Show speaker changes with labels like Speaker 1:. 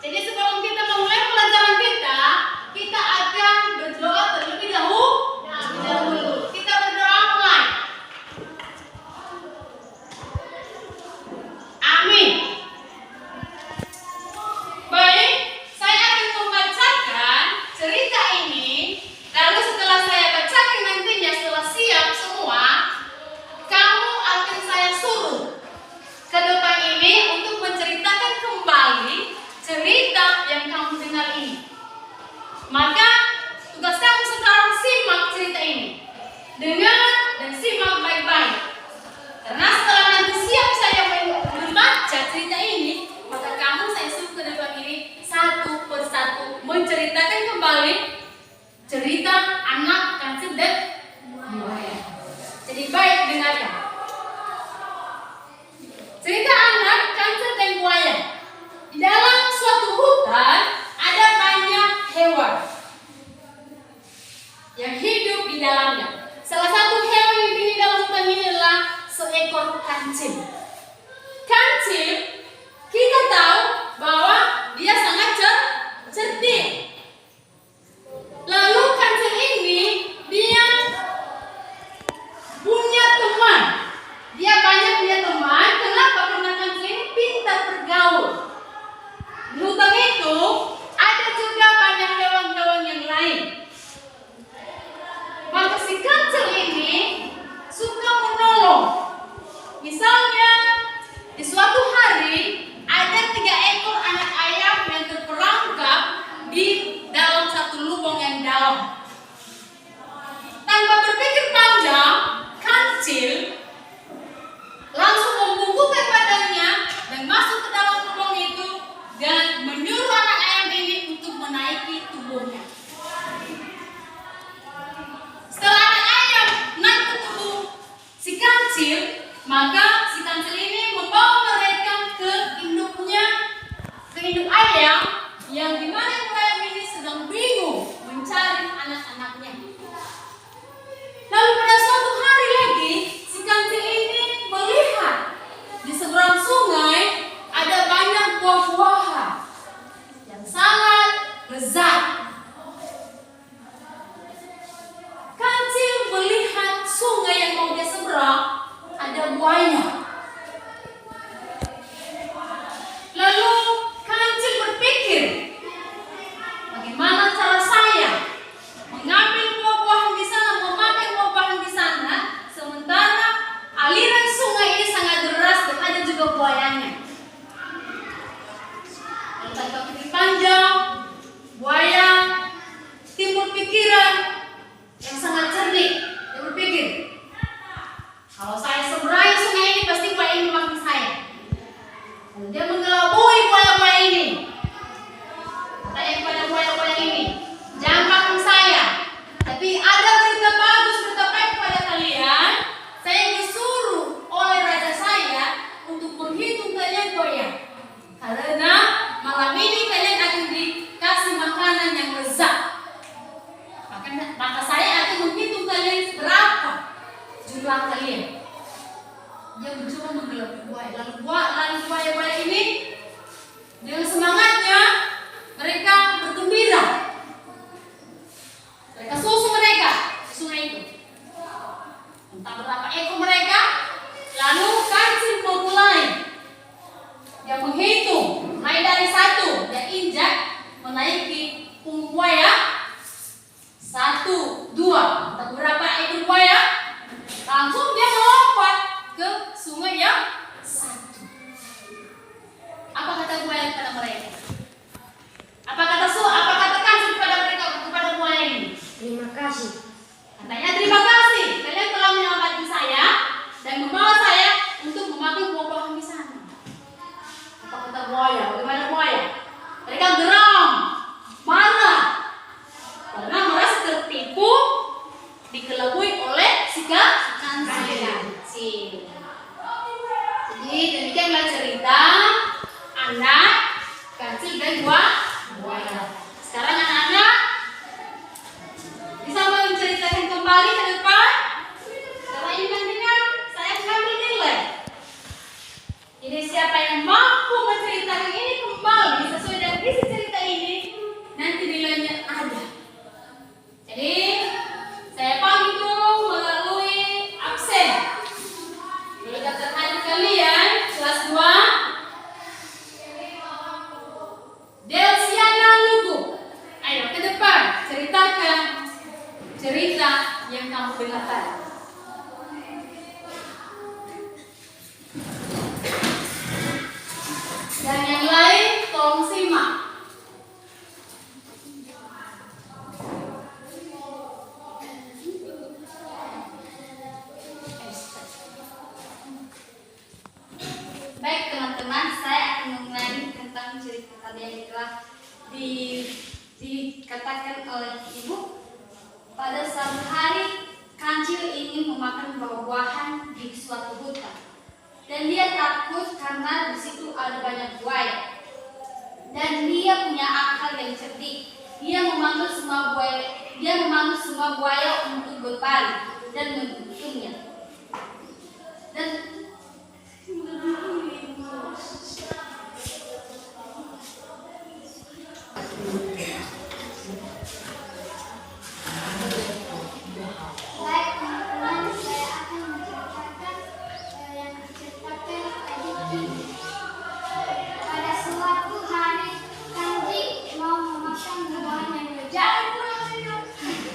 Speaker 1: Jadi sebelum kita memulai pelajaran kita, kita akan berdoa terlebih dahulu. Kita berdoa mulai. Amin. Baik, saya akan membacakan cerita ini. Lalu setelah saya bacakan nantinya, setelah siap semua, kamu akan saya suruh ke depan ini untuk menceritakan kembali cerita yang kamu dengar ini. Maka tugas kamu sekarang simak cerita ini. Dengar dan simak baik-baik. Karena setelah nanti siap saya membaca cerita ini, maka kamu saya suruh ke depan ini satu persatu menceritakan kembali cerita anak kancil dan buaya. Jadi baik dengarkan. Cerita anak kancil dan buaya. Di dalam suatu hutan ada banyak hewan yang hidup di dalamnya. Salah satu hewan yang hidup di dalam hutan ini adalah seekor kancil. Kancil, kita tahu bahwa dia sangat cerdik. Lalu kancil ini dia punya teman. Dia banyak punya teman. Kenapa? Karena kancil ini pintar bergaul. Di hutan itu ada juga banyak hewan-hewan yang lain. Maka si kancil ini suka menolong. Misalnya di suatu hari ada 3 ekor anak ayam yang terperangkap di dalam satu lubang yang dalam. Tanpa berpikir panjang, kancil langsung membungkukkan badannya dan masuk ke dalam lubang itu dan menyuruh anak ayam ini untuk menaiki tubuhnya. Setelah anak ayam naik ke tubuh si kancil, maka si kancil ini membawa mereka ke induk ayam yang dimana ayam ini sedang bingung mencari anak-anaknya. Lalu pada suatu hari lagi, si kancil ini melihat di seberang sungai ada banyak buah-buahan yang sangat lezat. Kancil melihat sungai yang mau dia seberang ada buaya. Lalu kancil berpikir, bagaimana cara saya mengambil buah-buahan di sana, memakan buah-buahan di sana, sementara aliran sungai ini sangat deras dan ada juga buayanya. Lalu tanpa pikir panjang, buaya timbul pikiran yang sangat cerdik. Dia berpikir, kalau saya seberangi sungai ini pasti buaya ini makan saya. Lalu dia mengelabui buaya-buaya ini. Katanya kepada buaya-buaya ini, jangan makan saya. Tapi ada berita bagus, berita baik kepada kalian. Saya disuruh oleh raja saya untuk menghitung kalian buaya. Karena malam ini kalian akan dikasih makanan yang lezat. Maka saya akan menghitung kalian berapa jumlah kalian. Dia mencoba menggelapui buaya. Lalu buaya-buaya ini dengan semangatnya mereka bergembira. Mereka susu mereka di sungai itu. Entah berapa ekor mereka. Lalu kancil memulai. Dia menghitung mulai dari 1. Dia injak menaiki punggung buaya. 1, 2. Entah berapa ekor buaya. Langsung dia melompat ke sungai yang 1. Apa kata buaya kepada mereka? Apa kata kancil kepada mereka, kepada buaya ini?
Speaker 2: Terima kasih.
Speaker 1: Katanya terima kasih. Kalian telah menyelamatkan saya dan membawa saya untuk memakan buah-buahan di sana. Apa kata buaya? Bagaimana buaya? Mereka geram, marah, karena merasa tertipu, dikelabui oleh si kancil. Jadi demikianlah cerita anak kancil dan buaya. Sekarang anak-anak bisa menceritakan kembali ke depan. Setelah ini nantinya saya akan ambil nilai. Jadi siapa yang mampu menceritakan ini kembali sesuai dengan isi dengarkan. Dan yang lain tolong simak. Baik teman-teman, saya akan mengulangi tentang cerita tadi yang telah dikatakan oleh ibu. Pada suatu hari, kancil ingin memakan buah-buahan di suatu hutan, dan dia takut karena di situ ada banyak buaya. Dan dia punya akal yang cerdik. Dia memanggil semua buaya untuk berbalik dan